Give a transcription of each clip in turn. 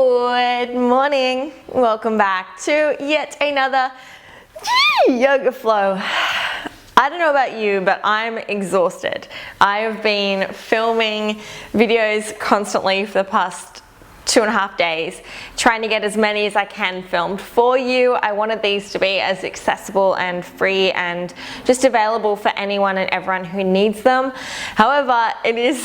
Good morning. Welcome back to yet another yoga flow. I don't know about you, but I'm exhausted. I have been filming videos constantly for the past 2.5 days, trying to get as many as I can filmed for you. I wanted these to be as accessible and free and just available for anyone and everyone who needs them. However, it is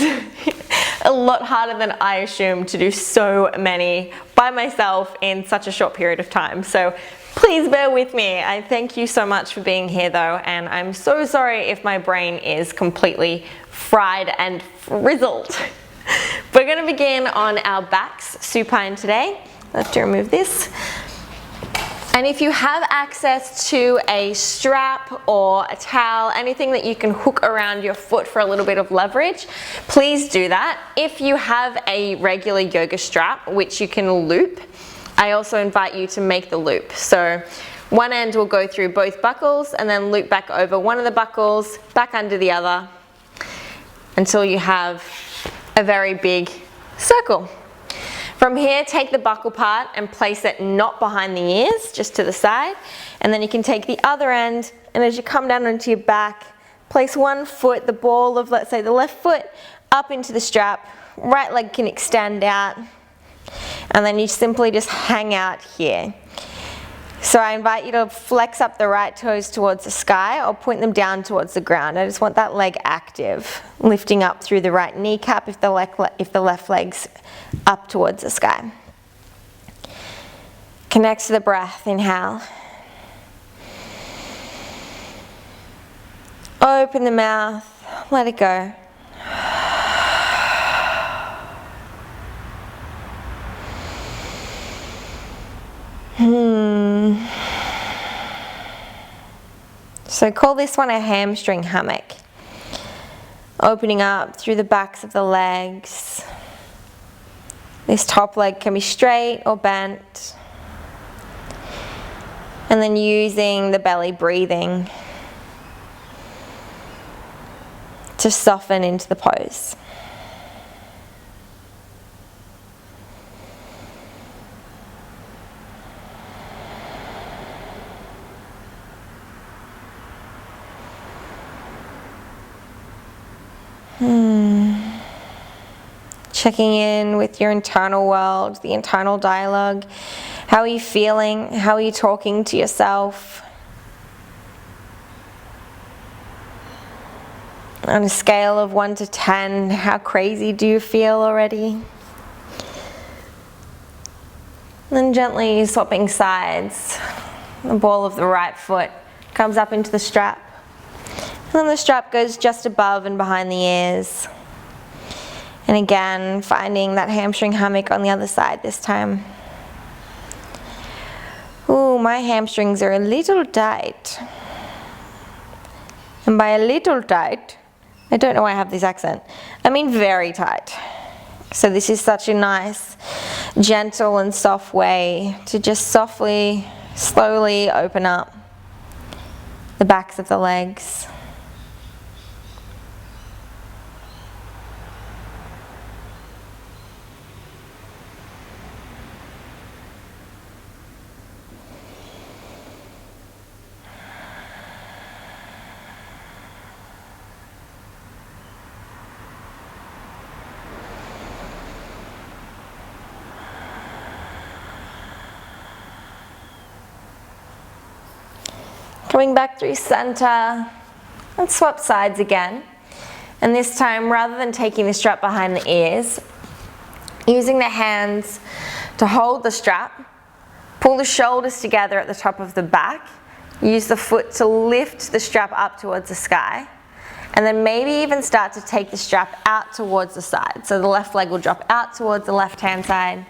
a lot harder than I assumed to do so many by myself in such a short period of time. So please bear with me. I thank you so much for being here though, and I'm so sorry if my brain is completely fried and frizzled. We're going to begin on our backs supine today. Let's remove this. And if you have access to a strap or a towel, anything that you can hook around your foot for a little bit of leverage, please do that. If you have a regular yoga strap, which you can loop, I also invite you to make the loop. So one end will go through both buckles and then loop back over one of the buckles, back under the other, until you have a very big circle. From here, take the buckle part and place it not behind the ears, just to the side. And then you can take the other end, and as you come down onto your back, place one foot, the ball of, let's say, the left foot, up into the strap. Right leg can extend out. And then you simply just hang out here. So I invite you to flex up the right toes towards the sky or point them down towards the ground. I just want that leg active, lifting up through the right kneecap if the left leg's up towards the sky. Connect to the breath, inhale. Open the mouth, let it go. So call this one a hamstring hammock. Opening up through the backs of the legs. This top leg can be straight or bent. And then using the belly breathing to soften into the pose. Checking in with your internal world, the internal dialogue. How are you feeling? How are you talking to yourself? On a scale of 1 to 10, how crazy do you feel already? Then gently swapping sides. The ball of the right foot comes up into the strap. And then the strap goes just above and behind the ears. And again, finding that hamstring hammock on the other side this time. Ooh, my hamstrings are a little tight. And by a little tight, I don't know why I have this accent. I mean very tight. So this is such a nice, gentle and soft way to just softly, slowly open up the backs of the legs. Coming back through center, and swap sides again. And this time, rather than taking the strap behind the ears, using the hands to hold the strap, pull the shoulders together at the top of the back, use the foot to lift the strap up towards the sky, and then maybe even start to take the strap out towards the side. So the left leg will drop out towards the left-hand side,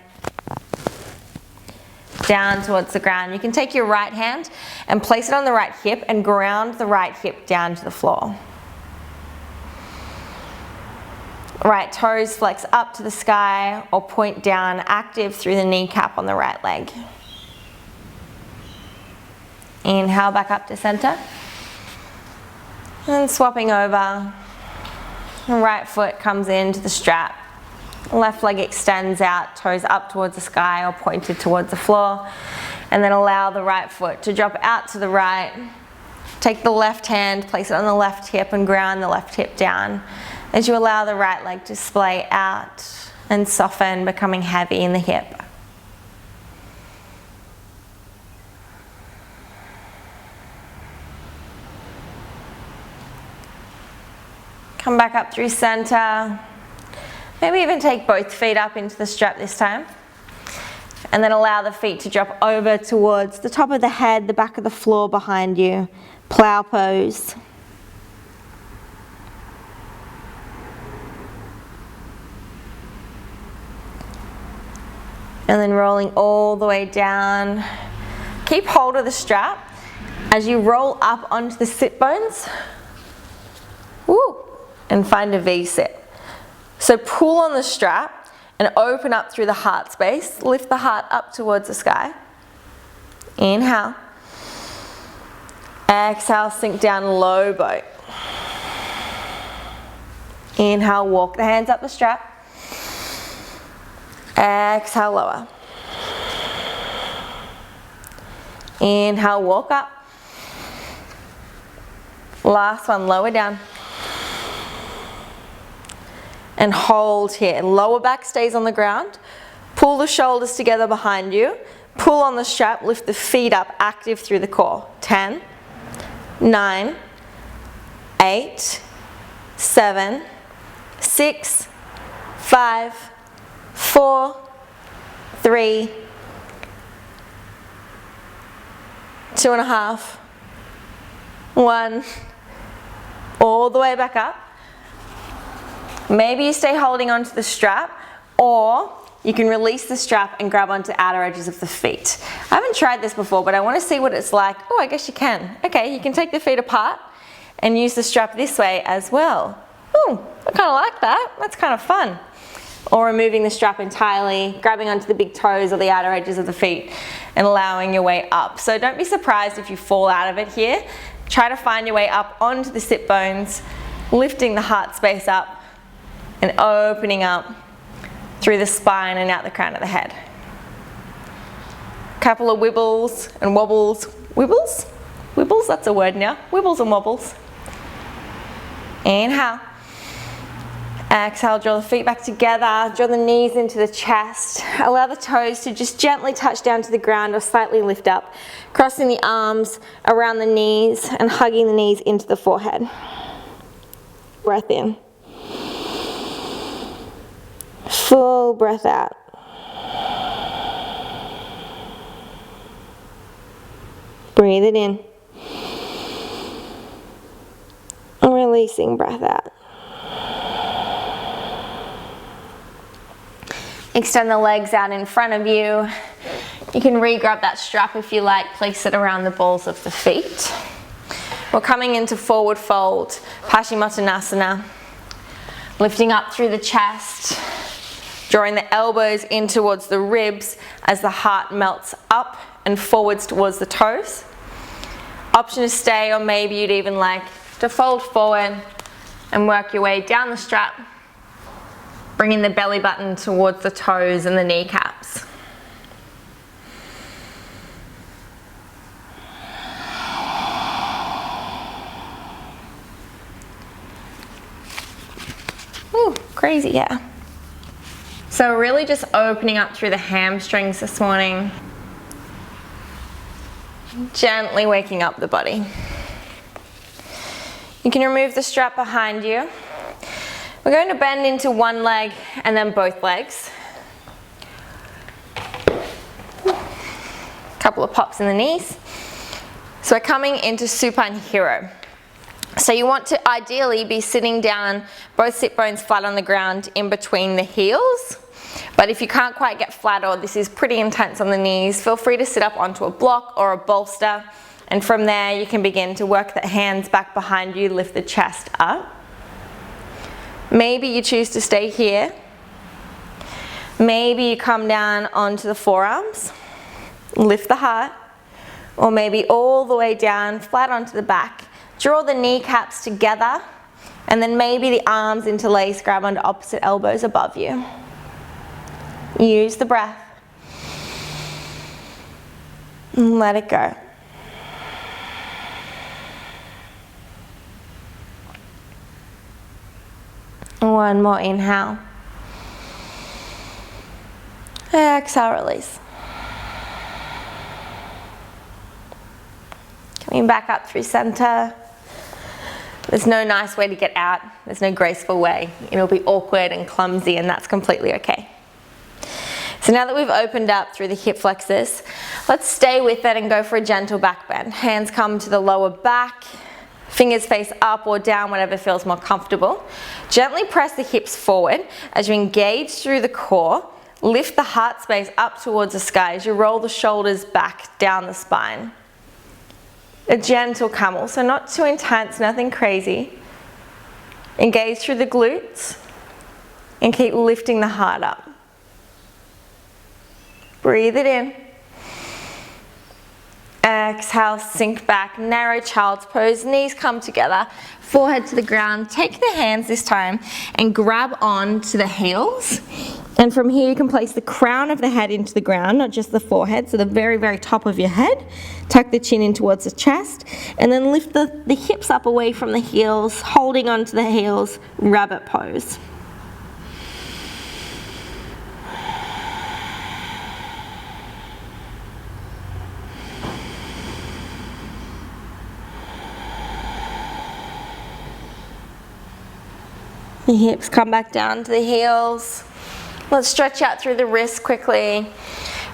down towards the ground. You can take your right hand and place it on the right hip and ground the right hip down to the floor. Right toes flex up to the sky or point down, active through the kneecap on the right leg. Inhale back up to center. And swapping over. The right foot comes into the strap. Left leg extends out, toes up towards the sky or pointed towards the floor. And then allow the right foot to drop out to the right. Take the left hand, place it on the left hip and ground the left hip down as you allow the right leg to splay out and soften, becoming heavy in the hip. Come back up through center. Maybe even take both feet up into the strap this time. And then allow the feet to drop over towards the top of the head, the back of the floor behind you. Plow pose. And then rolling all the way down. Keep hold of the strap as you roll up onto the sit bones. Woo, and find a V sit. So pull on the strap and open up through the heart space. Lift the heart up towards the sky. Inhale. Exhale, sink down, low boat. Inhale, walk the hands up the strap. Exhale, lower. Inhale, walk up. Last one, lower down. And hold here. Lower back stays on the ground. Pull the shoulders together behind you. Pull on the strap, lift the feet up, active through the core. 10, 9, 8, 7, 6, 5, 4, 3, 2.5, 1. All the way back up. Maybe you stay holding onto the strap, or you can release the strap and grab onto outer edges of the feet. I haven't tried this before, but I want to see what it's like. Oh, I guess you can. Okay, you can take the feet apart and use the strap this way as well. Oh, I kind of like that. That's kind of fun. Or removing the strap entirely, grabbing onto the big toes or the outer edges of the feet and allowing your way up. So don't be surprised if you fall out of it here. Try to find your way up onto the sit bones, lifting the heart space up and opening up through the spine and out the crown of the head. Couple of wibbles and wobbles. Wibbles? Wibbles, that's a word now. Wibbles and wobbles. Inhale. Exhale, draw the feet back together, draw the knees into the chest. Allow the toes to just gently touch down to the ground or slightly lift up. Crossing the arms around the knees and hugging the knees into the forehead. Breath in. Full breath out. Breathe it in. Releasing breath out. Extend the legs out in front of you. You can re-grab that strap if you like, place it around the balls of the feet. We're coming into forward fold, Uttanasana. Lifting up through the chest, drawing the elbows in towards the ribs as the heart melts up and forwards towards the toes. Option to stay, or maybe you'd even like to fold forward and work your way down the strap, bringing the belly button towards the toes and the kneecaps. Ooh, crazy, yeah. So really just opening up through the hamstrings this morning. Gently waking up the body. You can remove the strap behind you. We're going to bend into one leg and then both legs. Couple of pops in the knees. So we're coming into Supine Hero. So you want to ideally be sitting down, both sit bones flat on the ground in between the heels. But if you can't quite get flat, or this is pretty intense on the knees, feel free to sit up onto a block or a bolster. And from there you can begin to work the hands back behind you, lift the chest up. Maybe you choose to stay here. Maybe you come down onto the forearms, lift the heart, or maybe all the way down, flat onto the back. Draw the kneecaps together, and then maybe the arms interlace, grab onto opposite elbows above you. Use the breath. And let it go. One more inhale. Exhale, release. Coming back up through center. There's no nice way to get out. There's no graceful way. It'll be awkward and clumsy, and that's completely okay. So now that we've opened up through the hip flexors, let's stay with it and go for a gentle back bend. Hands come to the lower back, fingers face up or down, whatever feels more comfortable. Gently press the hips forward as you engage through the core. Lift the heart space up towards the sky as you roll the shoulders back down the spine. A gentle camel, so not too intense, nothing crazy. Engage through the glutes and keep lifting the heart up. Breathe it in. Exhale, sink back, narrow child's pose, knees come together, forehead to the ground. Take the hands this time and grab on to the heels. And from here you can place the crown of the head into the ground, not just the forehead, so the very, very top of your head. Tuck the chin in towards the chest, and then lift the hips up away from the heels, holding onto the heels, rabbit pose. The hips come back down to the heels. Let's stretch out through the wrists quickly.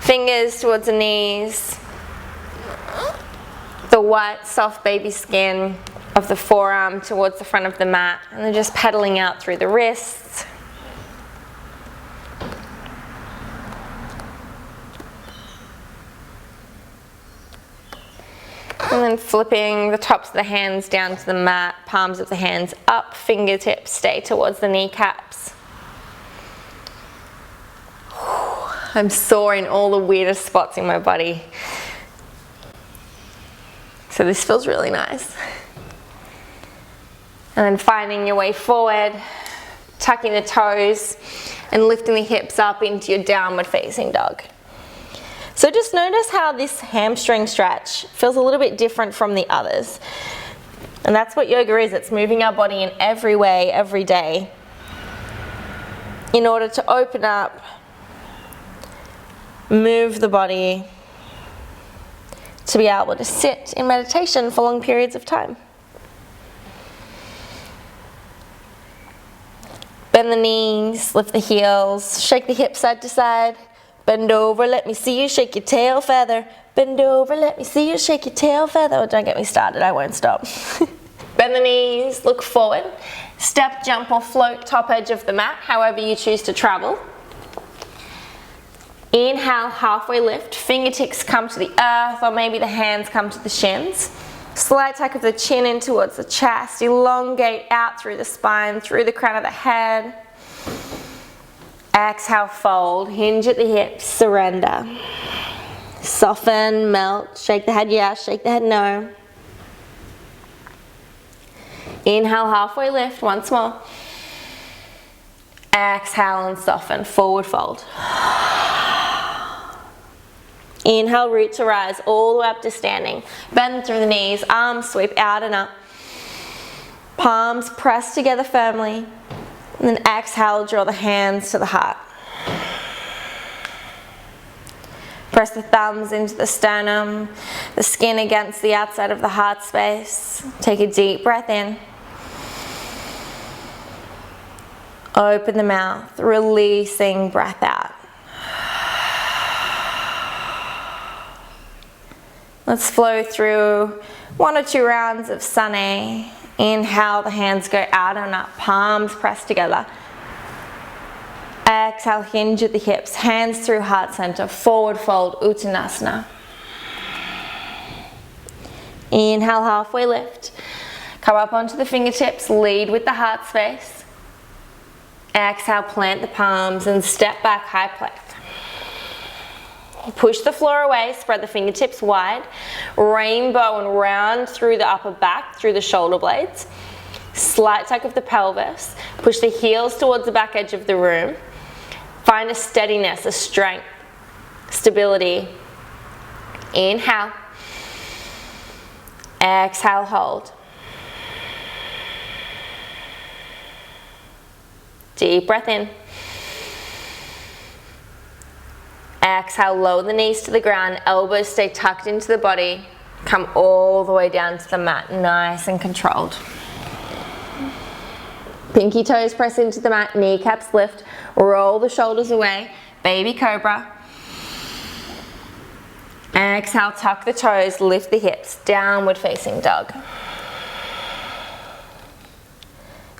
Fingers towards the knees. The white, soft baby skin of the forearm towards the front of the mat. And then just pedaling out through the wrists. And then flipping the tops of the hands down to the mat, palms of the hands up, fingertips stay towards the kneecaps. I'm sore in all the weirdest spots in my body. So this feels really nice. And then finding your way forward, tucking the toes and lifting the hips up into your downward facing dog. So just notice how this hamstring stretch feels a little bit different from the others. And that's what yoga is. It's moving our body in every way, every day, in order to open up, move the body, to be able to sit in meditation for long periods of time. Bend the knees, lift the heels, shake the hips side to side. Bend over, let me see you shake your tail feather. Bend over, let me see you shake your tail feather. Oh, don't get me started, I won't stop. Bend the knees, look forward. Step, jump or float top edge of the mat, however you choose to travel. Inhale, halfway lift, fingertips come to the earth or maybe the hands come to the shins. Slight tuck of the chin in towards the chest, elongate out through the spine, through the crown of the head. Exhale, fold, hinge at the hips, surrender. Soften, melt, shake the head yes, shake the head no. Inhale, halfway lift, once more. Exhale and soften, forward fold. Inhale, root to rise, all the way up to standing. Bend through the knees, arms sweep out and up. Palms press together firmly. And then exhale, draw the hands to the heart. Press the thumbs into the sternum, the skin against the outside of the heart space. Take a deep breath in. Open the mouth, releasing breath out. Let's flow through 1 or 2 rounds of Sjana. Inhale, the hands go out and up, palms press together. Exhale, hinge at the hips, hands through heart center, forward fold, Uttanasana. Inhale, halfway lift. Come up onto the fingertips, lead with the heart space. Exhale, plant the palms and step back, high plank. Push the floor away, spread the fingertips wide, rainbow and round through the upper back, through the shoulder blades. Slight tuck of the pelvis, push the heels towards the back edge of the room. Find a steadiness, a strength, stability. Inhale. Exhale, hold. Deep breath in. Exhale, lower the knees to the ground, elbows stay tucked into the body. Come all the way down to the mat, nice and controlled. Pinky toes press into the mat, kneecaps lift, roll the shoulders away, baby cobra. Exhale, tuck the toes, lift the hips, downward facing dog.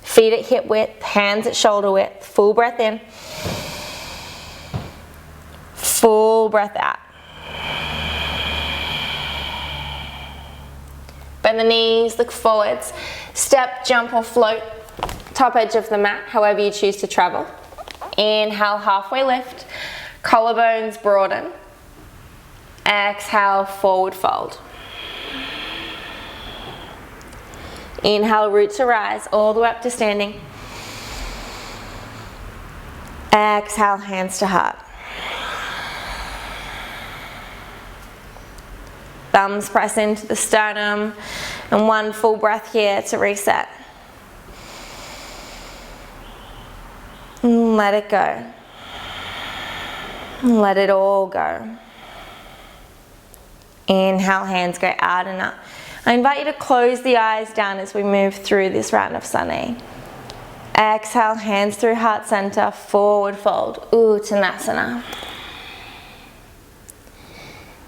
Feet at hip width, hands at shoulder width, full breath in. Full breath out. Bend the knees, look forwards. Step, jump or float. Top edge of the mat, however you choose to travel. Inhale, halfway lift. Collarbones broaden. Exhale, forward fold. Inhale, roots arise all the way up to standing. Exhale, hands to heart. Thumbs press into the sternum, and one full breath here to reset. Let it go. Let it all go. Inhale, hands go out and up. I invite you to close the eyes down as we move through this round of Sunny. Exhale, hands through heart center, forward fold, Uttanasana.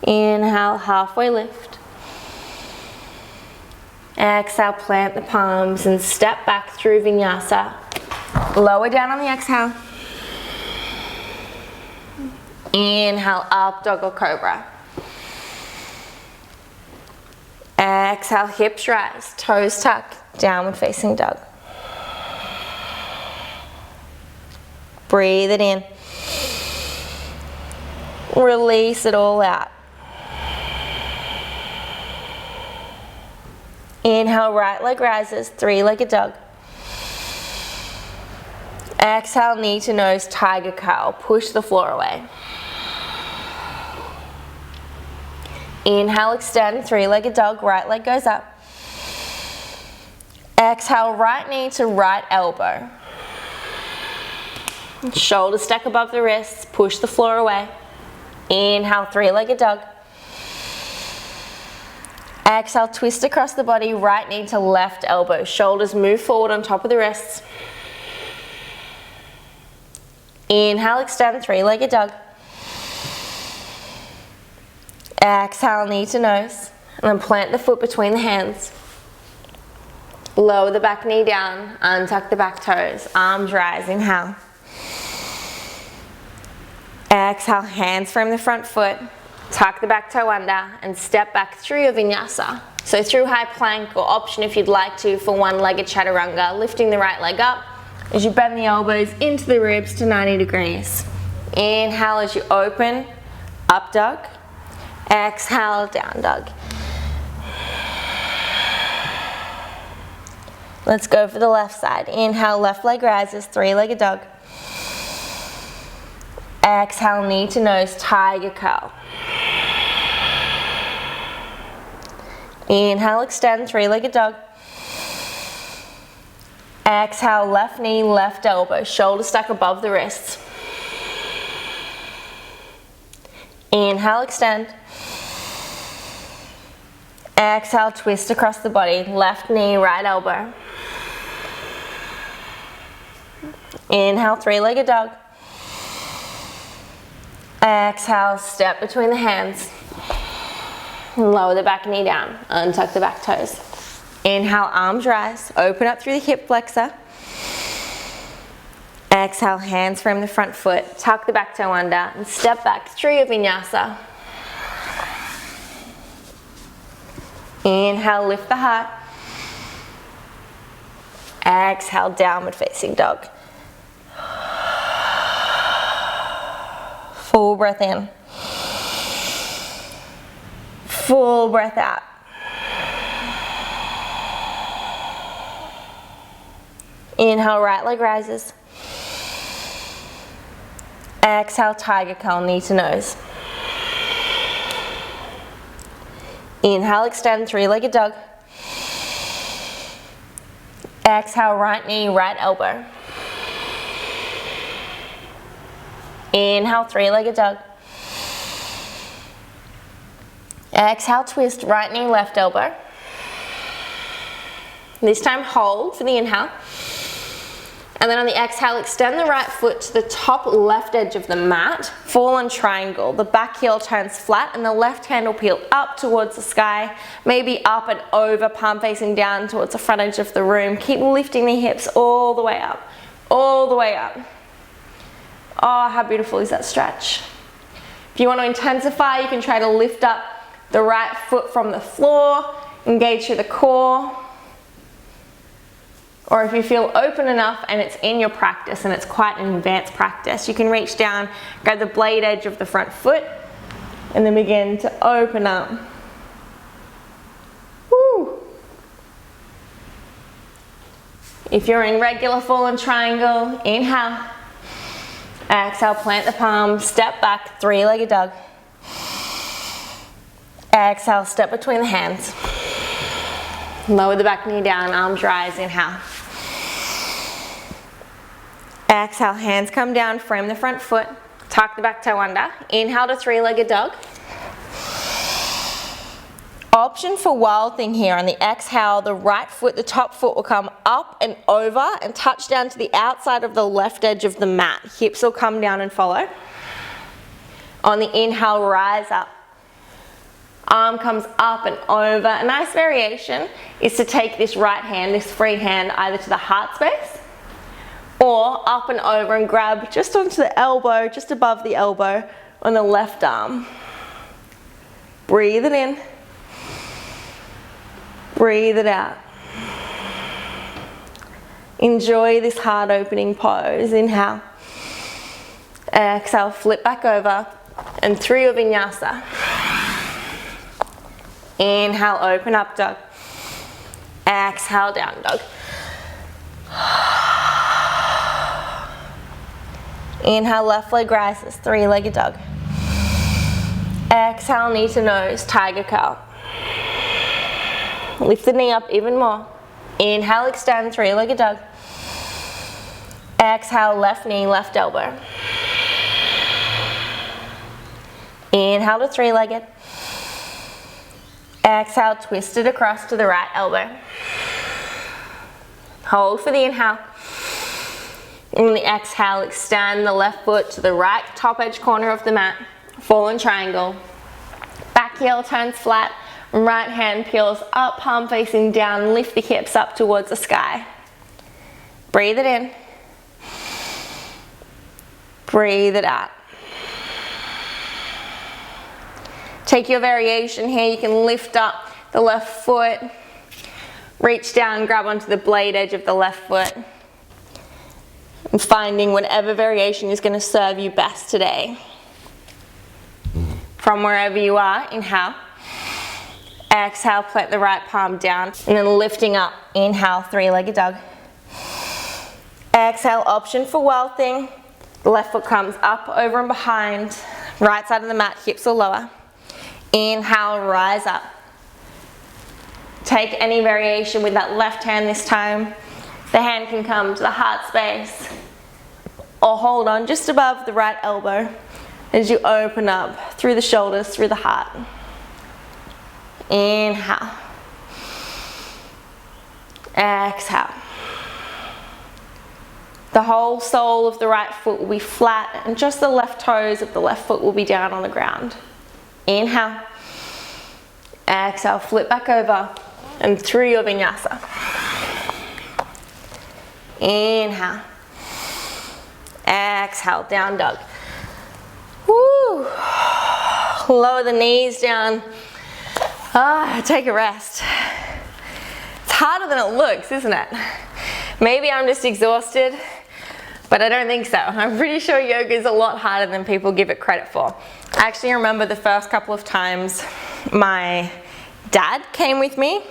Inhale, halfway lift. Exhale, plant the palms and step back through Vinyasa. Lower down on the exhale. Inhale, up dog or cobra. Exhale, hips rise, toes tuck, downward facing dog. Breathe it in. Release it all out. Inhale, right leg rises, three-legged dog. Exhale, knee to nose, tiger curl. Push the floor away. Inhale, extend, three-legged dog, right leg goes up. Exhale, right knee to right elbow. Shoulders stack above the wrists, push the floor away. Inhale, three-legged dog. Exhale, twist across the body, right knee to left elbow. Shoulders move forward on top of the wrists. Inhale, extend, three-legged dog. Exhale, knee to nose, and then plant the foot between the hands. Lower the back knee down, untuck the back toes, arms rise, inhale. Exhale, hands frame the front foot, tuck the back toe under, and step back through your Vinyasa. So through high plank, or option if you'd like to for one-legged Chaturanga, lifting the right leg up as you bend the elbows into the ribs to 90 degrees. Inhale as you open, up dog. Exhale, down dog. Let's go for the left side. Inhale, left leg rises, three-legged dog. Exhale, knee to nose, tiger curl. Inhale, extend, three-legged dog. Exhale, left knee, left elbow, shoulder stuck above the wrists. Inhale, extend. Exhale, twist across the body, left knee, right elbow. Inhale, three-legged dog. Exhale, step between the hands. Lower the back knee down, untuck the back toes. Inhale, arms rise, open up through the hip flexor. Exhale, hands frame the front foot, tuck the back toe under, and step back through your Vinyasa. Inhale, lift the heart. Exhale, downward facing dog. Full breath in. Full breath out. Inhale, right leg rises. Exhale, tiger curl, knee to nose. Inhale, extend, three-legged dog. Exhale, right knee, right elbow. Inhale, three-legged dog. Exhale, twist, right knee, left elbow. This time hold for the inhale. And then on the exhale, extend the right foot to the top left edge of the mat. Fall in triangle. The back heel turns flat and the left hand will peel up towards the sky. Maybe up and over, palm facing down towards the front edge of the room. Keep lifting the hips all the way up. All the way up. Oh, how beautiful is that stretch? If you want to intensify, you can try to lift up the right foot from the floor. Engage through the core. Or if you feel open enough and it's in your practice and it's quite an advanced practice, you can reach down, grab the blade edge of the front foot, and then begin to open up. Woo. If you're in regular fallen triangle, inhale. Exhale, plant the palms, step back, three-legged dog. Exhale, step between the hands. Lower the back knee down, arms rise, inhale. Exhale, hands come down, frame the front foot, tuck the back toe under. Inhale to three-legged dog. Option for wild thing here. On the exhale, the right foot, the top foot will come up and over and touch down to the outside of the left edge of the mat. Hips will come down and follow. On the inhale, rise up. Arm comes up and over. A nice variation is to take this right hand, this free hand, either to the heart space or up and over and grab just onto the elbow, just above the elbow on the left arm. Breathe it in. Breathe it out. Enjoy this heart opening pose. Inhale. Exhale, flip back over and through your vinyasa. Inhale, open up dog. Exhale, down dog. Inhale, left leg rises, three-legged dog. Exhale, knee to nose, tiger curl. Lift the knee up even more. Inhale, extend, three-legged dog. Exhale, left knee, left elbow. Inhale to three-legged. Exhale, twist it across to the right elbow. Hold for the inhale. And on the exhale, extend the left foot to the right top edge corner of the mat. Fall in triangle. Back heel turns flat. Right hand peels up, palm facing down. Lift the hips up towards the sky. Breathe it in. Breathe it out. Take your variation here. You can lift up the left foot. Reach down, grab onto the blade edge of the left foot. And finding whatever variation is going to serve you best today. From wherever you are, inhale. Exhale, plant the right palm down. And then lifting up, inhale, three-legged dog. Exhale, option for wild thing. The left foot comes up, over and behind. Right side of the mat, hips are lower. Inhale, rise up. Take any variation with that left hand this time. The hand can come to the heart space or hold on just above the right elbow as you open up through the shoulders, through the heart. Inhale. Exhale. The whole sole of the right foot will be flat and just the left toes of the left foot will be down on the ground. Inhale. Exhale, flip back over and through your vinyasa. Inhale. Exhale, down dog. Woo. Lower the knees down. Take a rest. It's harder than it looks, isn't it? Maybe I'm just exhausted, but I don't think so. I'm pretty sure yoga is a lot harder than people give it credit for. I actually remember the first couple of times my dad came with me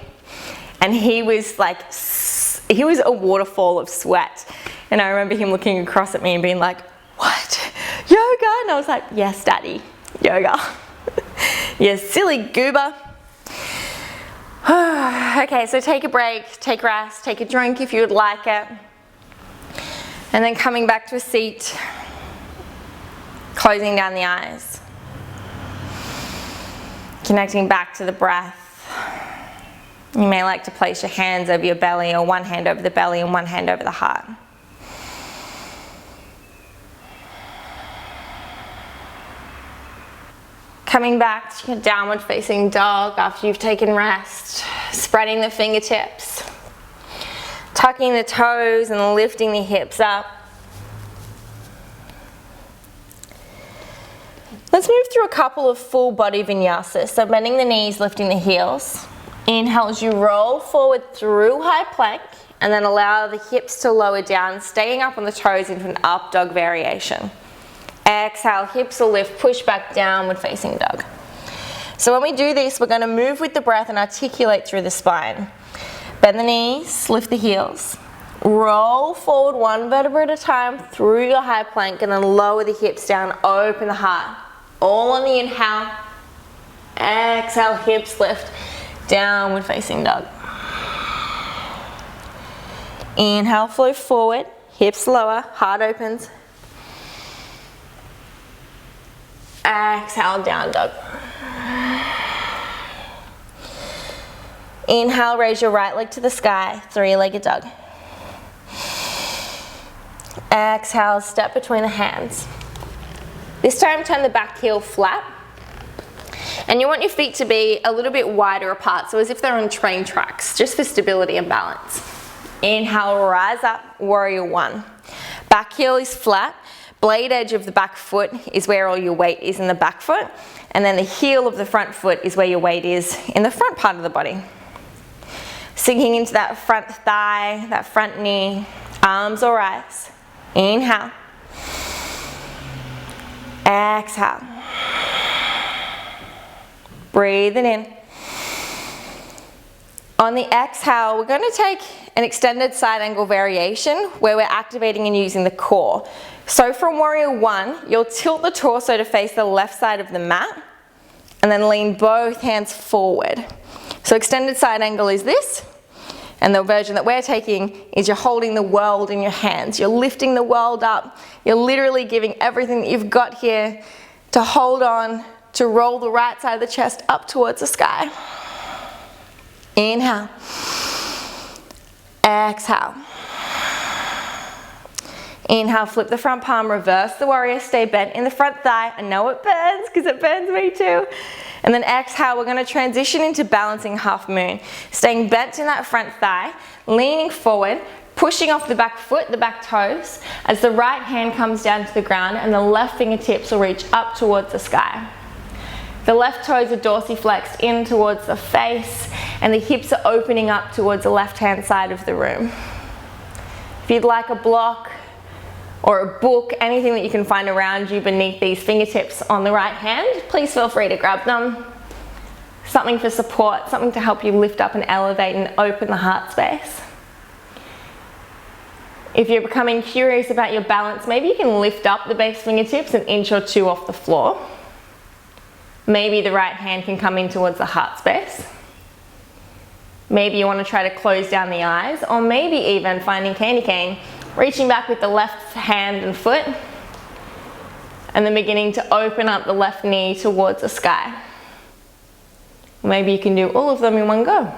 and he was a waterfall of sweat. And I remember him looking across at me and being like, what? Yoga? I was like, yes, daddy, yoga. You silly goober. Okay, so take a break, take rest, take a drink if you would like it. And then coming back to a seat, closing down the eyes. Connecting back to the breath. You may like to place your hands over your belly, or one hand over the belly and one hand over the heart. Coming back to your downward facing dog after you've taken rest. Spreading the fingertips. Tucking the toes and lifting the hips up. Let's move through a couple of full body vinyasas. So bending the knees, lifting the heels. Inhale as you roll forward through high plank, and then allow the hips to lower down, staying up on the toes into an up dog variation. Exhale, hips will lift, push back, downward facing dog. So when we do this, we're going to move with the breath and articulate through the spine. Bend the knees, lift the heels. Roll forward one vertebra at a time through your high plank, and then lower the hips down, open the heart. All on the inhale. Exhale, hips lift, downward facing dog. Inhale, flow forward, hips lower, heart opens. Exhale, down dog. Inhale, raise your right leg to the sky, three-legged dog. Exhale, step between the hands. This time, turn the back heel flat. And you want your feet to be a little bit wider apart, so as if they're on train tracks, just for stability and balance. Inhale, rise up, warrior one. Back heel is flat. Blade edge of the back foot is where all your weight is in the back foot, and then the heel of the front foot is where your weight is in the front part of the body. Sinking into that front thigh, that front knee, arms or rise. Inhale. Exhale. Breathe it in. On the exhale, we're going to take an extended side angle variation where we're activating and using the core. So from warrior one, you'll tilt the torso to face the left side of the mat and then lean both hands forward. So extended side angle is this, and the version that we're taking is you're holding the world in your hands. You're lifting the world up. You're literally giving everything that you've got here to hold on, to roll the right side of the chest up towards the sky. Inhale. Exhale. Inhale, flip the front palm, reverse the warrior, stay bent in the front thigh. I know it burns because it burns me too. And then exhale, we're going to transition into balancing half moon. Staying bent in that front thigh, leaning forward, pushing off the back foot, the back toes, as the right hand comes down to the ground and the left fingertips will reach up towards the sky. The left toes are dorsiflexed in towards the face, and the hips are opening up towards the left-hand side of the room. If you'd like a block or a book, anything that you can find around you beneath these fingertips on the right hand, please feel free to grab them. Something for support, something to help you lift up and elevate and open the heart space. If you're becoming curious about your balance, maybe you can lift up the base fingertips an inch or two off the floor. Maybe the right hand can come in towards the heart space. Maybe you want to try to close down the eyes, or maybe even finding candy cane, reaching back with the left hand and foot, and then beginning to open up the left knee towards the sky. Maybe you can do all of them in one go.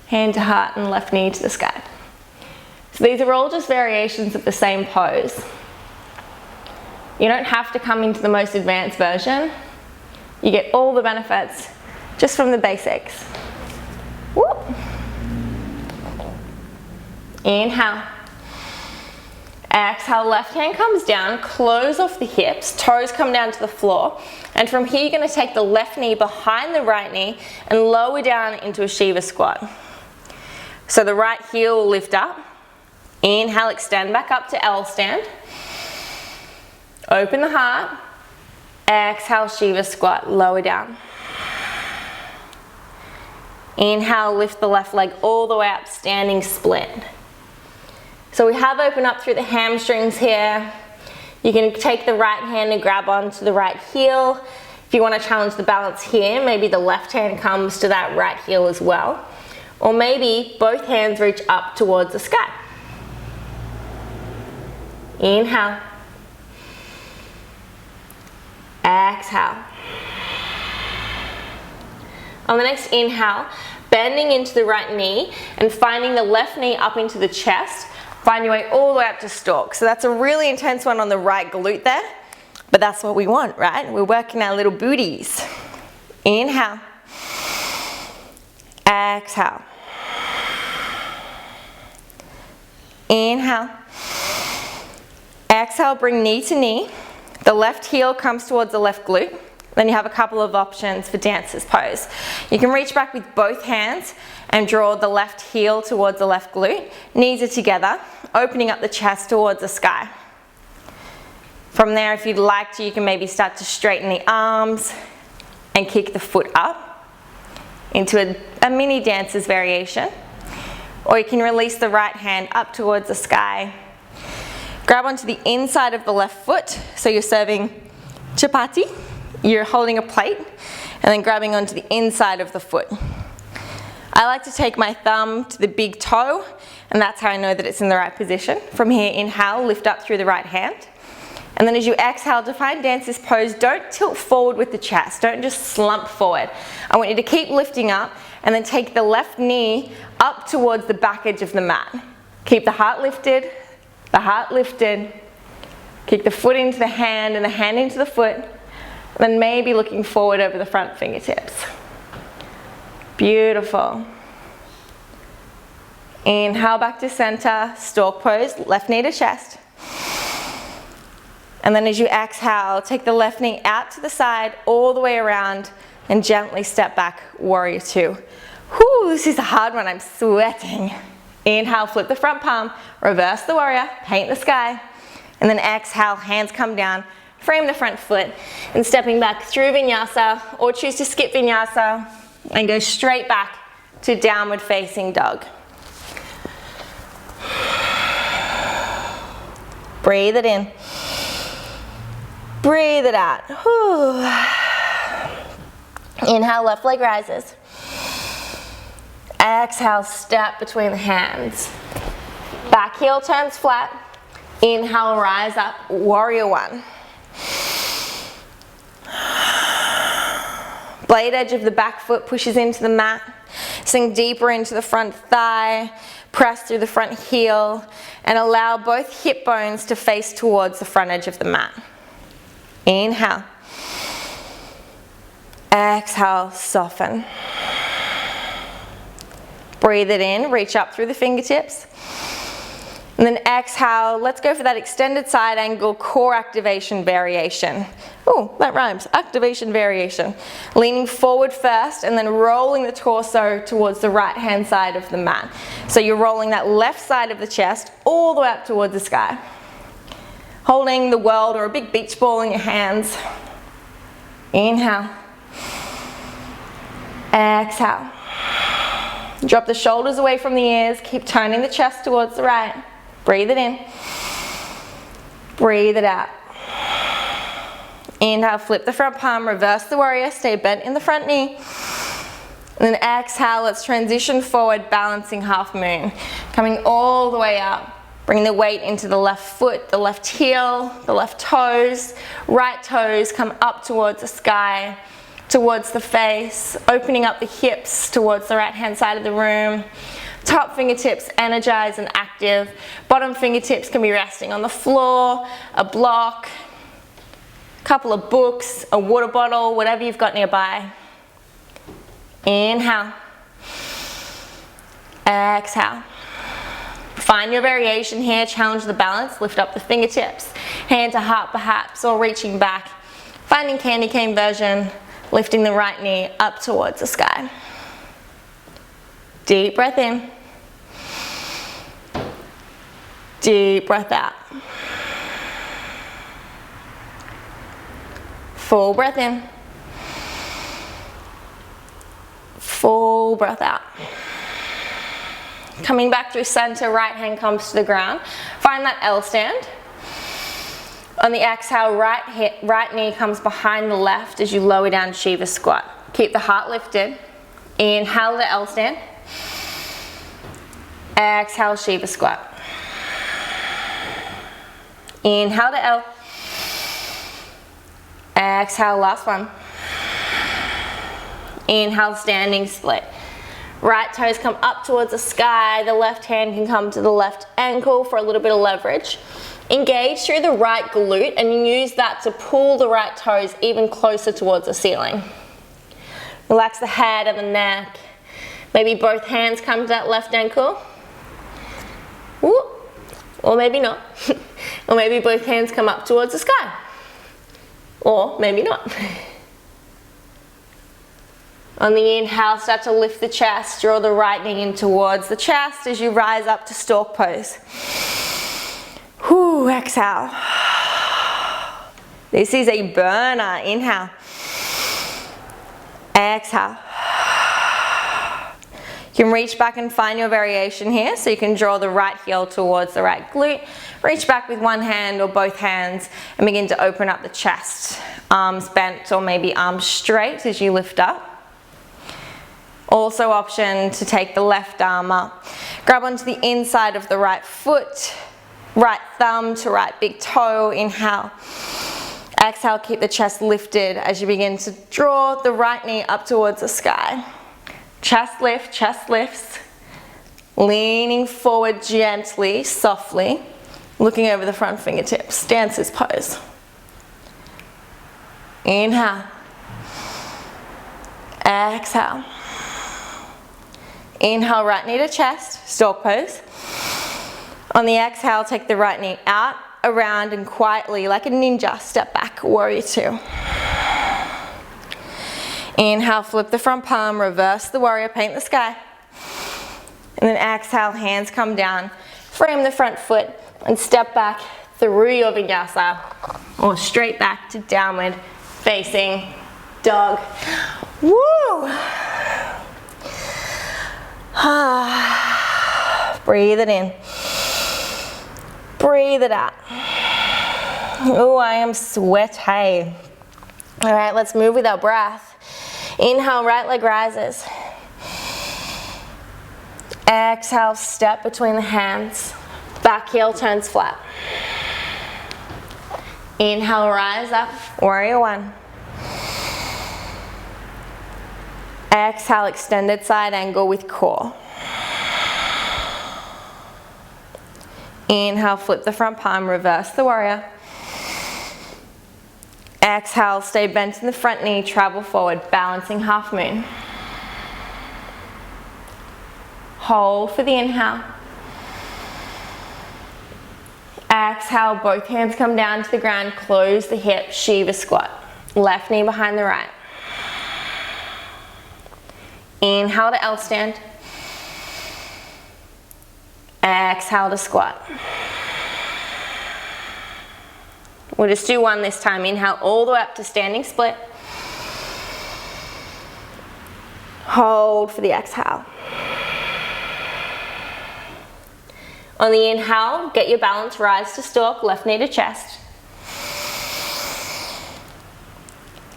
Hand to heart and left knee to the sky. So these are all just variations of the same pose. You don't have to come into the most advanced version. You get all the benefits just from the basics. Whoop. Inhale. Exhale, left hand comes down, close off the hips, toes come down to the floor. And from here, you're going to take the left knee behind the right knee and lower down into a Shiva squat. So the right heel will lift up. Inhale, extend back up to L stand. Open the heart. Exhale, Shiva squat, lower down. Inhale, lift the left leg all the way up, standing split. So we have opened up through the hamstrings here. You can take the right hand and grab onto the right heel. If you want to challenge the balance here, maybe the left hand comes to that right heel as well. Or maybe both hands reach up towards the sky. Inhale. Exhale. On the next inhale, bending into the right knee and finding the left knee up into the chest. Find your way all the way up to stork. So that's a really intense one on the right glute there, but that's what we want, right? We're working our little booties. Inhale. Exhale. Inhale. Exhale, bring knee to knee. The left heel comes towards the left glute. Then you have a couple of options for dancer's pose. You can reach back with both hands and draw the left heel towards the left glute. Knees are together, opening up the chest towards the sky. From there, if you'd like to, you can maybe start to straighten the arms and kick the foot up into a mini dancer's variation. Or you can release the right hand up towards the sky. Grab onto the inside of the left foot, so you're serving chapati. You're holding a plate and then grabbing onto the inside of the foot. I like to take my thumb to the big toe, and that's how I know that it's in the right position. From here, inhale, lift up through the right hand. And then as you exhale to find dancer's pose, don't tilt forward with the chest. Don't just slump forward. I want you to keep lifting up and then take the left knee up towards the back edge of the mat. Keep the heart lifted, the heart lifted. Kick the foot into the hand and the hand into the foot. Then maybe looking forward over the front fingertips. Beautiful. Inhale back to center, stork pose, left knee to chest. And then as you exhale, take the left knee out to the side, all the way around, and gently step back, warrior two. Whew, this is a hard one, I'm sweating. Inhale, flip the front palm, reverse the warrior, paint the sky. And then exhale, hands come down, frame the front foot, and stepping back through Vinyasa, or choose to skip Vinyasa and go straight back to downward facing dog. Breathe it in. Breathe it out. Whew. Inhale, left leg rises. Exhale, step between the hands. Back heel turns flat. Inhale, rise up, warrior one. Blade edge of the back foot pushes into the mat. Sink deeper into the front thigh. Press through the front heel and allow both hip bones to face towards the front edge of the mat. Inhale. Exhale, soften. Breathe it in, reach up through the fingertips. And then exhale, let's go for that extended side angle core activation variation. Oh, that rhymes, activation variation. Leaning forward first and then rolling the torso towards the right hand side of the mat. So you're rolling that left side of the chest all the way up towards the sky. Holding the world or a big beach ball in your hands. Inhale. Exhale. Drop the shoulders away from the ears, keep turning the chest towards the right. Breathe it in. Breathe it out. Inhale, flip the front palm, reverse the warrior, stay bent in the front knee. And then exhale, let's transition forward, balancing half moon. Coming all the way up. Bring the weight into the left foot, the left heel, the left toes. Right toes come up towards the sky, towards the face. Opening up the hips towards the right hand side of the room. Top fingertips energized and active. Bottom fingertips can be resting on the floor, a block, a couple of books, a water bottle, whatever you've got nearby. Inhale. Exhale. Find your variation here, challenge the balance, lift up the fingertips, hand to heart perhaps, or reaching back. Finding candy cane version, lifting the right knee up towards the sky. Deep breath in. Deep breath out. Full breath in. Full breath out. Coming back through center, right hand comes to the ground. Find that L stand. On the exhale, right knee comes behind the left as you lower down Shiva squat. Keep the heart lifted. Inhale the L stand. Exhale, Shiva squat. Inhale the L. Exhale, last one. Inhale, standing split. Right toes come up towards the sky. The left hand can come to the left ankle for a little bit of leverage. Engage through the right glute and you use that to pull the right toes even closer towards the ceiling. Relax the head and the neck. Maybe both hands come to that left ankle. Woo. Or maybe not. Or maybe both hands come up towards the sky. Or maybe not. On the inhale, start to lift the chest. Draw the right knee in towards the chest as you rise up to stork pose. Whew, exhale. This is a burner. Inhale. Exhale. You can reach back and find your variation here. So you can draw the right heel towards the right glute. Reach back with one hand or both hands and begin to open up the chest. Arms bent or maybe arms straight as you lift up. Also option to take the left arm up. Grab onto the inside of the right foot. Right thumb to right big toe. Inhale. Exhale, keep the chest lifted as you begin to draw the right knee up towards the sky. Chest lifts. Leaning forward gently, softly. Looking over the front fingertips. Dancer's pose. Inhale. Exhale. Inhale, right knee to chest, stork pose. On the exhale, take the right knee out, around, and quietly, like a ninja, step back, warrior two. Inhale, flip the front palm, reverse the warrior, paint the sky. And then exhale, hands come down, frame the front foot, and step back through your vinyasa, or straight back to downward facing dog. Woo! Breathe it in. Breathe it out. Oh, I am sweaty. All right, let's move with our breath. Inhale, right leg rises. Exhale, step between the hands. Back heel turns flat. Inhale, rise up, warrior one. Exhale, extended side angle with core. Inhale, flip the front palm, reverse the warrior. Exhale, stay bent in the front knee, travel forward, balancing half moon. Hold for the inhale. Exhale, both hands come down to the ground, close the hip, Shiva squat. Left knee behind the right. Inhale to L stand. Exhale to squat. We'll just do one this time. Inhale all the way up to standing split. Hold for the exhale. On the inhale, get your balance, rise to stork, left knee to chest.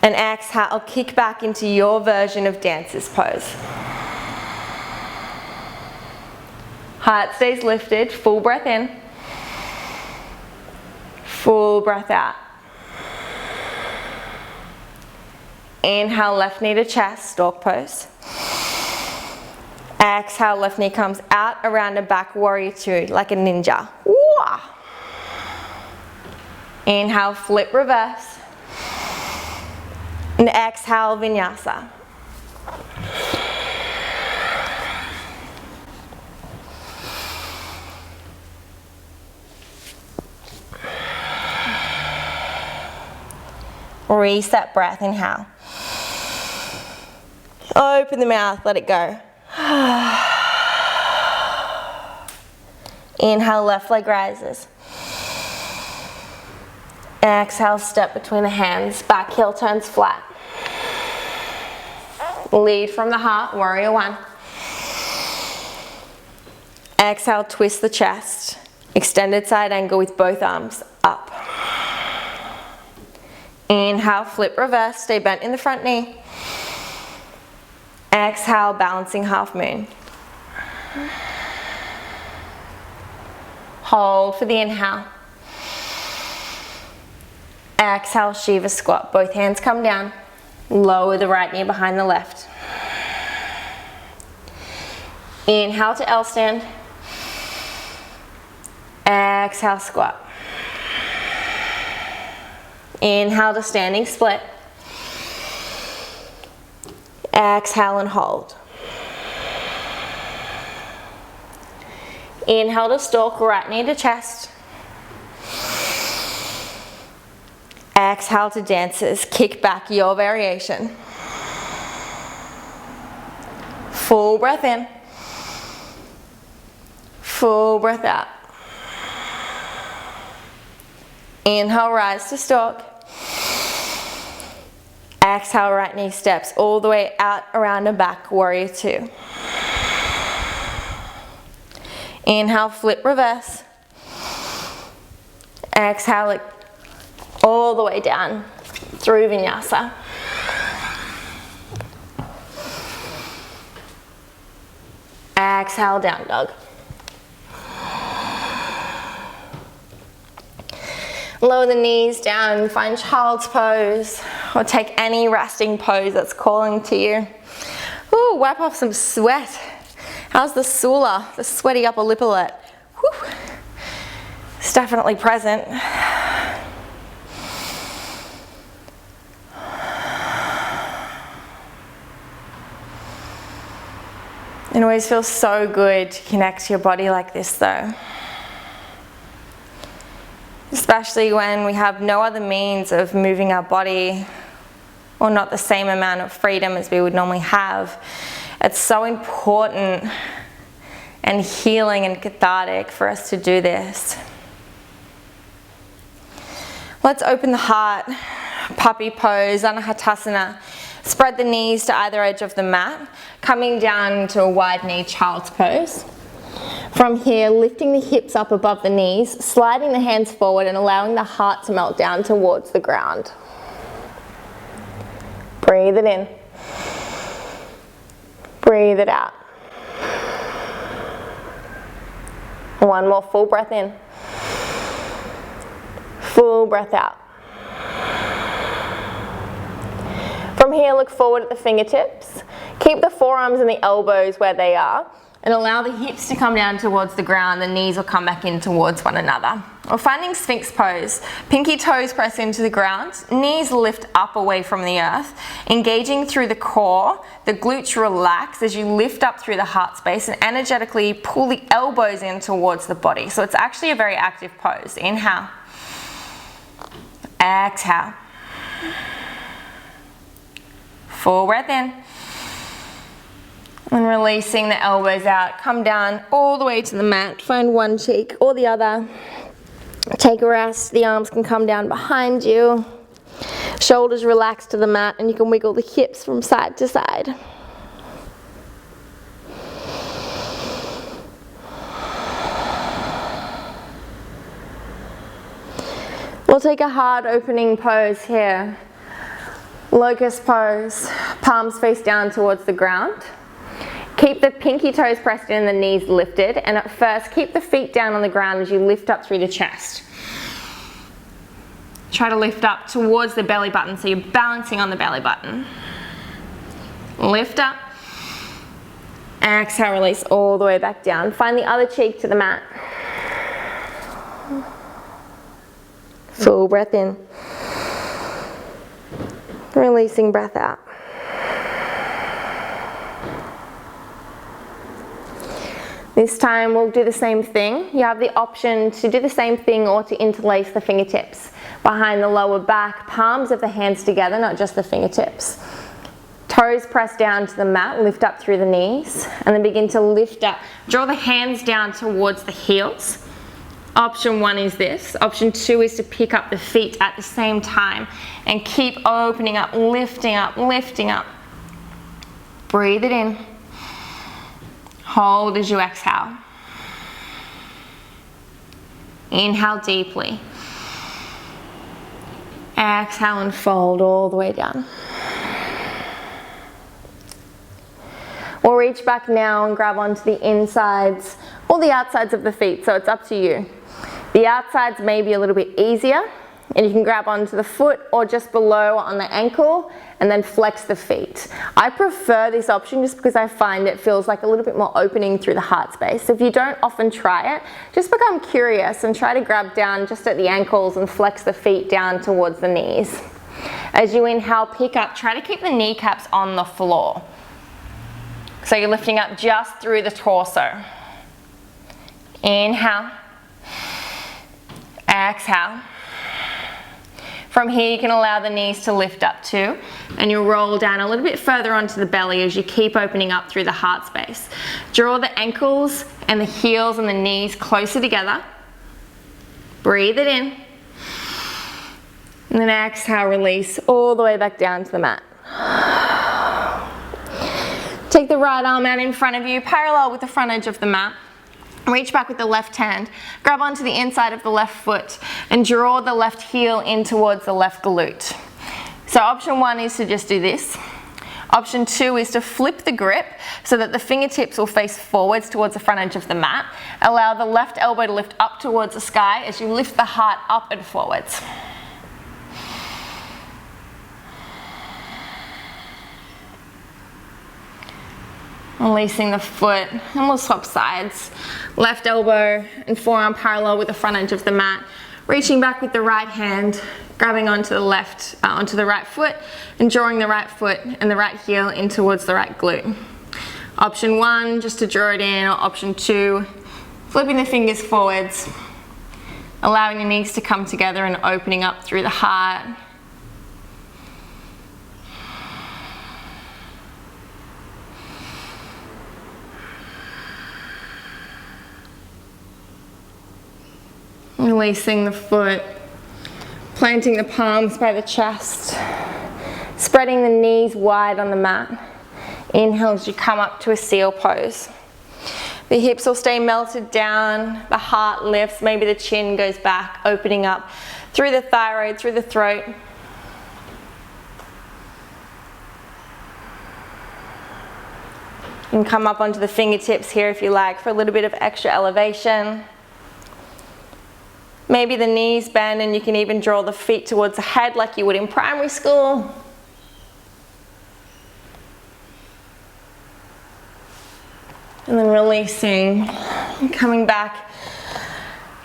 And exhale, kick back into your version of dancer's pose. Heart stays lifted, full breath in. Full breath out. Inhale, left knee to chest, stork pose. Exhale, left knee comes out, around and back, warrior two, like a ninja. Wah! Inhale, flip reverse. And exhale, vinyasa. Reset breath, inhale. Open the mouth, let it go. Inhale, left leg rises. Exhale, step between the hands, back heel turns flat. Lead from the heart, warrior one. Exhale, twist the chest. Extended side angle with both arms up. Inhale, flip, reverse, stay bent in the front knee. Exhale, balancing half moon. Hold for the inhale. Exhale, Shiva squat. Both hands come down. Lower the right knee behind the left. Inhale to L stand. Exhale, squat. Inhale to standing split. Exhale and hold. Inhale to stalk, right knee to chest. Exhale to dancers, kick back your variation. Full breath in. Full breath out. Inhale, rise to stalk. Exhale, right knee steps all the way out, around and back, warrior two. Inhale, flip, reverse. Exhale it all the way down through Vinyasa. Exhale, down dog. Lower the knees down, find child's pose, or take any resting pose that's calling to you. Ooh, wipe off some sweat. How's the sula, the sweaty upper lip alert? Whew. It's definitely present. It always feels so good to connect to your body like this though. Especially when we have no other means of moving our body, or not the same amount of freedom as we would normally have. It's so important and healing and cathartic for us to do this. Let's open the heart, puppy pose, Uttanasana. Spread the knees to either edge of the mat, coming down into a wide knee child's pose. From here, lifting the hips up above the knees, sliding the hands forward and allowing the heart to melt down towards the ground. Breathe it in. Breathe it out. One more full breath in. Full breath out. From here, look forward at the fingertips. Keep the forearms and the elbows where they are, and allow the hips to come down towards the ground. The knees will come back in towards one another. We're finding Sphinx pose. Pinky toes press into the ground, knees lift up away from the earth, engaging through the core. The glutes relax as you lift up through the heart space and energetically pull the elbows in towards the body. So it's actually a very active pose. Inhale. Exhale. Full breath in. And releasing the elbows out, come down all the way to the mat, find one cheek or the other. Take a rest, the arms can come down behind you. Shoulders relax to the mat, and you can wiggle the hips from side to side. We'll take a hard opening pose here. Locust pose, palms face down towards the ground. Keep the pinky toes pressed in, the knees lifted, and at first keep the feet down on the ground as you lift up through the chest. Try to lift up towards the belly button, so you're balancing on the belly button. Lift up. Exhale, release all the way back down. Find the other cheek to the mat. Full breath in. Releasing breath out. This time we'll do the same thing. You have the option to do the same thing or to interlace the fingertips behind the lower back, palms of the hands together, not just the fingertips. Toes press down to the mat, lift up through the knees, and then begin to lift up. Draw the hands down towards the heels. Option one is this. Option two is to pick up the feet at the same time and keep opening up, lifting up, lifting up. Breathe it in. Hold as you exhale. Inhale deeply. Exhale and fold all the way down. We'll reach back now and grab onto the insides or the outsides of the feet, so it's up to you. The outsides may be a little bit easier, and you can grab onto the foot or just below on the ankle and then flex the feet. I prefer this option just because I find it feels like a little bit more opening through the heart space. So if you don't often try it, just become curious and try to grab down just at the ankles and flex the feet down towards the knees. As you inhale, pick up, try to keep the kneecaps on the floor. So you're lifting up just through the torso. Inhale. Exhale. From here you can allow the knees to lift up too, and you'll roll down a little bit further onto the belly as you keep opening up through the heart space. Draw the ankles and the heels and the knees closer together. Breathe it in. And then exhale, release all the way back down to the mat. Take the right arm out in front of you, parallel with the front edge of the mat. Reach back with the left hand, grab onto the inside of the left foot and draw the left heel in towards the left glute. So option 1 is to just do this. Option 2 is to flip the grip so that the fingertips will face forwards towards the front edge of the mat. Allow the left elbow to lift up towards the sky as you lift the heart up and forwards. Releasing the foot, and we'll swap sides. Left elbow and forearm parallel with the front edge of the mat. Reaching back with the right hand, grabbing onto the right foot, and drawing the right foot and the right heel in towards the right glute. Option 1, just to draw it in, or option 2, flipping the fingers forwards, allowing the knees to come together and opening up through the heart. Releasing the foot, planting the palms by the chest, spreading the knees wide on the mat. Inhale as you come up to a seal pose. The hips will stay melted down, the heart lifts, maybe the chin goes back, opening up through the thyroid, through the throat. And come up onto the fingertips here if you like for a little bit of extra elevation. Maybe the knees bend and you can even draw the feet towards the head like you would in primary school. And then releasing, coming back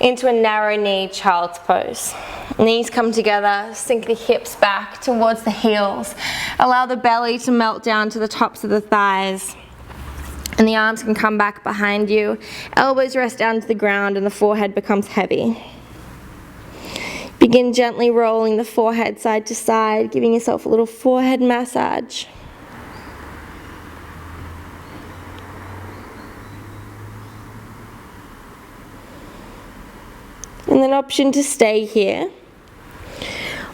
into a narrow knee child's pose. Knees come together, sink the hips back towards the heels. Allow the belly to melt down to the tops of the thighs. And the arms can come back behind you. Elbows rest down to the ground and the forehead becomes heavy. Begin gently rolling the forehead side to side, giving yourself a little forehead massage. And then option to stay here.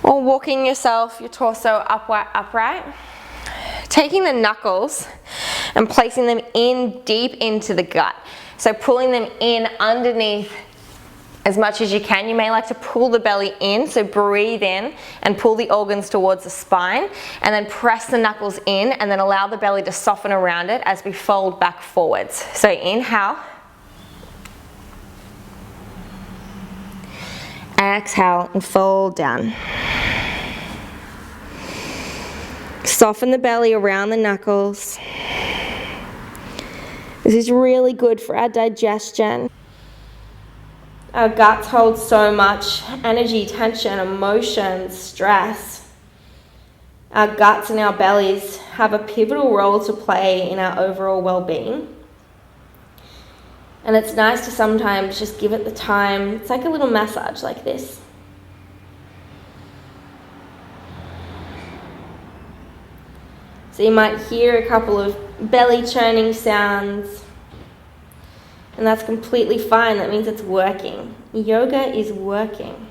Or walking yourself, your torso upright. Taking the knuckles and placing them in deep into the gut. So pulling them in underneath as much as you can. You may like to pull the belly in, so breathe in and pull the organs towards the spine, and then press the knuckles in and then allow the belly to soften around it as we fold back forwards. So inhale. Exhale and fold down. Soften the belly around the knuckles. This is really good for our digestion. Our guts hold so much energy, tension, emotion, stress. Our guts and our bellies have a pivotal role to play in our overall well-being. And it's nice to sometimes just give it the time. It's like a little massage like this. So you might hear a couple of belly churning sounds. And that's completely fine. That means it's working. Yoga is working.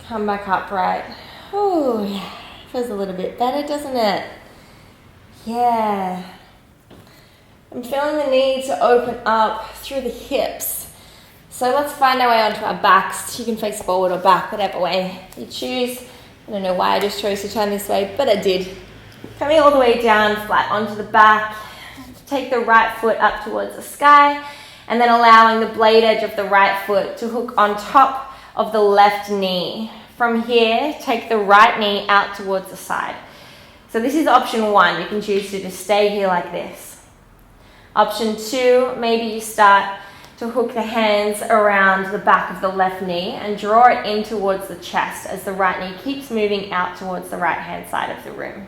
Come back upright. Oh, yeah. Feels a little bit better, doesn't it? Yeah. I'm feeling the need to open up through the hips. So let's find our way onto our backs. You can face forward or back, whatever way you choose. I don't know why I just chose to turn this way, but I did. Coming all the way down, flat onto the back. Take the right foot up towards the sky, and then allowing the blade edge of the right foot to hook on top of the left knee. From here, take the right knee out towards the side. So this is option 1. You can choose to just stay here like this. Option 2, maybe you start to hook the hands around the back of the left knee and draw it in towards the chest as the right knee keeps moving out towards the right hand side of the room.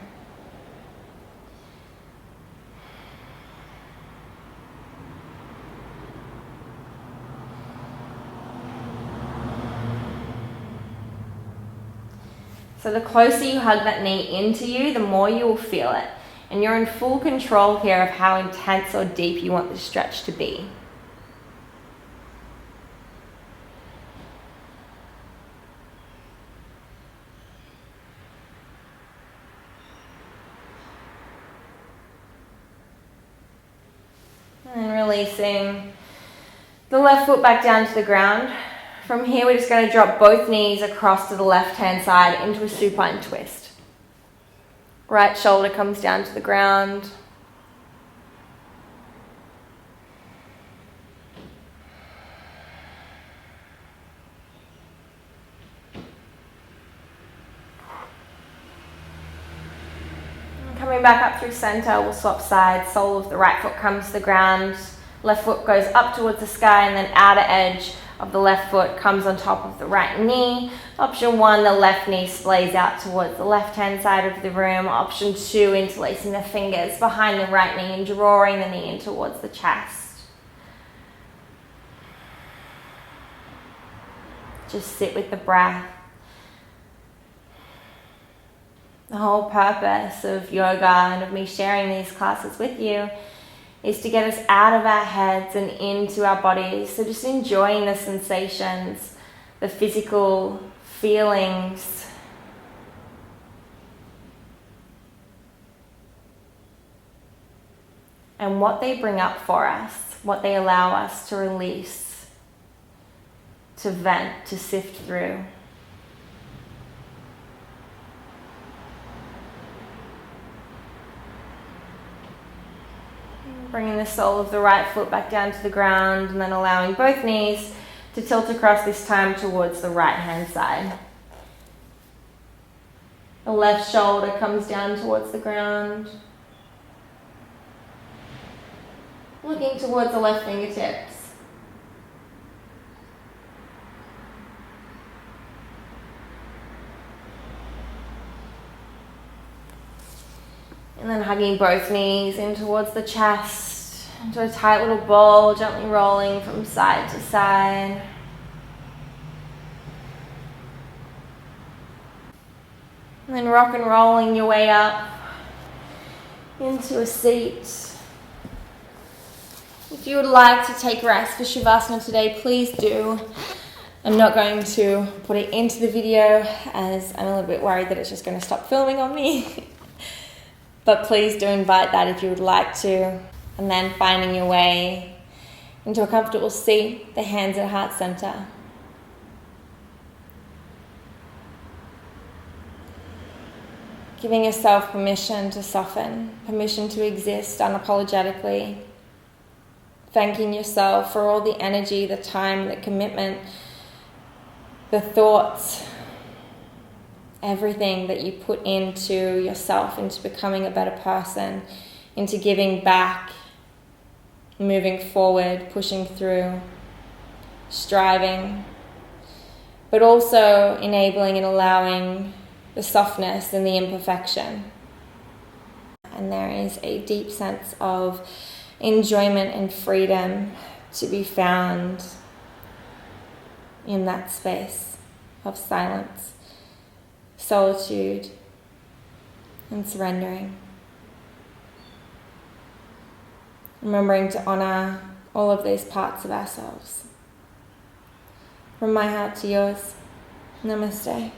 So the closer you hug that knee into you, the more you will feel it. And you're in full control here of how intense or deep you want the stretch to be. And releasing the left foot back down to the ground. From here, we're just going to drop both knees across to the left-hand side into a supine twist. Right shoulder comes down to the ground. And coming back up through center, we'll swap sides. Sole of the right foot comes to the ground. Left foot goes up towards the sky, and then outer edge of the left foot comes on top of the right knee. Option 1, the left knee splays out towards the left-hand side of the room. Option 2, interlacing the fingers behind the right knee and drawing the knee in towards the chest. Just sit with the breath. The whole purpose of yoga and of me sharing these classes with you is to get us out of our heads and into our bodies. So just enjoying the sensations, the physical feelings. And what they bring up for us, what they allow us to release, to vent, to sift through. Bringing the sole of the right foot back down to the ground, and then allowing both knees to tilt across, this time towards the right hand side. The left shoulder comes down towards the ground. Looking towards the left fingertips. And then hugging both knees in towards the chest, into a tight little ball, gently rolling from side to side. And then rock and rolling your way up into a seat. If you would like to take rest for Shavasana today, please do. I'm not going to put it into the video as I'm a little bit worried that it's just going to stop filming on me. But please do invite that if you would like to. And then finding your way into a comfortable seat, the hands at heart center. Giving yourself permission to soften, permission to exist unapologetically. Thanking yourself for all the energy, the time, the commitment, the thoughts, everything that you put into yourself, into becoming a better person, into giving back, moving forward, pushing through, striving, but also enabling and allowing the softness and the imperfection. And there is a deep sense of enjoyment and freedom to be found in that space of silence, solitude, and surrendering. Remembering to honor all of these parts of ourselves. From my heart to yours, namaste.